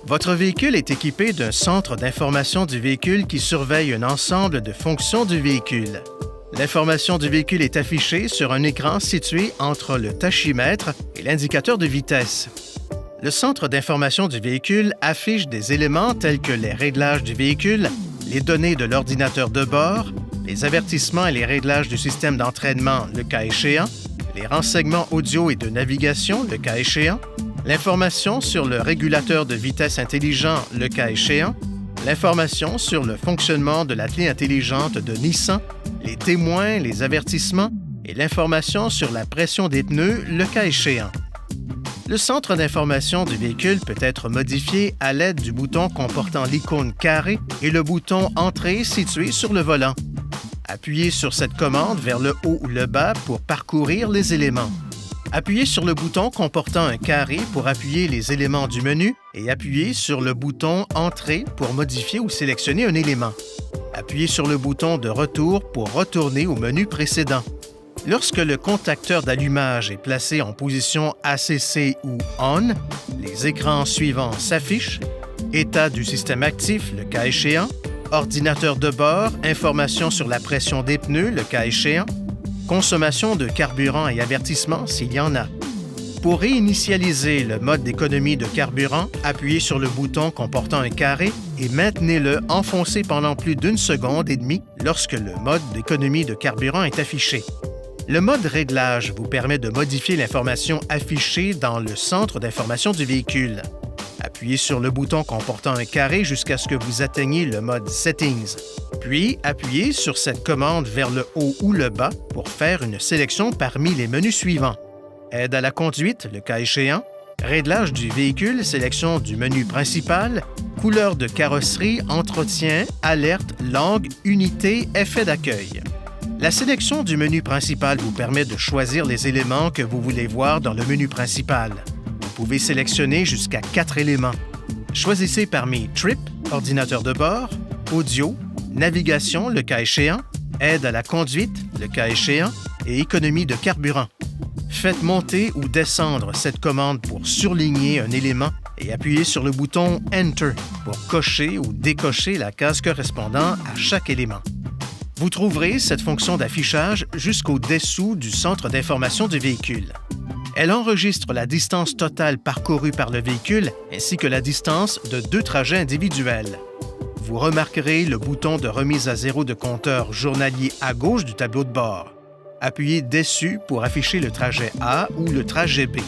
Votre véhicule est équipé d'un centre d'information du véhicule qui surveille un ensemble de fonctions du véhicule. L'information du véhicule est affichée sur un écran situé entre le tachymètre et l'indicateur de vitesse. Le centre d'information du véhicule affiche des éléments tels que les réglages du véhicule, les données de l'ordinateur de bord, les avertissements et les réglages du système d'entraînement, le cas échéant, les renseignements audio et de navigation, le cas échéant, l'information sur le régulateur de vitesse intelligent, le cas échéant, l'information sur le fonctionnement de la clé intelligente de Nissan, les témoins, les avertissements et l'information sur la pression des pneus, le cas échéant. Le centre d'information du véhicule peut être modifié à l'aide du bouton comportant l'icône carré et le bouton Entrée situé sur le volant. Appuyez sur cette commande vers le haut ou le bas pour parcourir les éléments. Appuyez sur le bouton comportant un carré pour appuyer les éléments du menu et appuyez sur le bouton Entrée pour modifier ou sélectionner un élément. Appuyez sur le bouton de retour pour retourner au menu précédent. Lorsque le contacteur d'allumage est placé en position ACC ou ON, les écrans suivants s'affichent: état du système actif, le cas échéant, ordinateur de bord, information sur la pression des pneus, le cas échéant, consommation de carburant et avertissement s'il y en a. Pour réinitialiser le mode d'économie de carburant, appuyez sur le bouton comportant un carré et maintenez-le enfoncé pendant plus d'1,5 seconde lorsque le mode d'économie de carburant est affiché. Le mode réglage vous permet de modifier l'information affichée dans le centre d'information du véhicule. Appuyez sur le bouton comportant un carré jusqu'à ce que vous atteigniez le mode Settings. Puis, appuyez sur cette commande vers le haut ou le bas pour faire une sélection parmi les menus suivants. Aide à la conduite, le cas échéant, réglage du véhicule, sélection du menu principal, couleur de carrosserie, entretien, alerte, langue, unité, effet d'accueil. La sélection du menu principal vous permet de choisir les éléments que vous voulez voir dans le menu principal. Vous pouvez sélectionner jusqu'à 4 éléments. Choisissez parmi Trip, ordinateur de bord, audio, navigation, le cas échéant, aide à la conduite, le cas échéant, et économie de carburant. Faites monter ou descendre cette commande pour surligner un élément et appuyez sur le bouton Enter pour cocher ou décocher la case correspondant à chaque élément. Vous trouverez cette fonction d'affichage jusqu'au-dessous du centre d'information du véhicule. Elle enregistre la distance totale parcourue par le véhicule ainsi que la distance de 2 trajets individuels. Vous remarquerez le bouton de remise à zéro de compteur journalier à gauche du tableau de bord. Appuyez dessus pour afficher le trajet A ou le trajet B.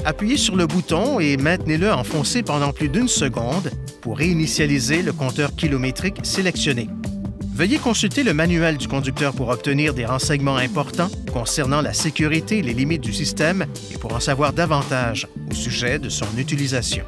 Appuyez sur le bouton et maintenez-le enfoncé pendant plus d'1 seconde pour réinitialiser le compteur kilométrique sélectionné. Veuillez consulter le manuel du conducteur pour obtenir des renseignements importants concernant la sécurité et les limites du système et pour en savoir davantage au sujet de son utilisation.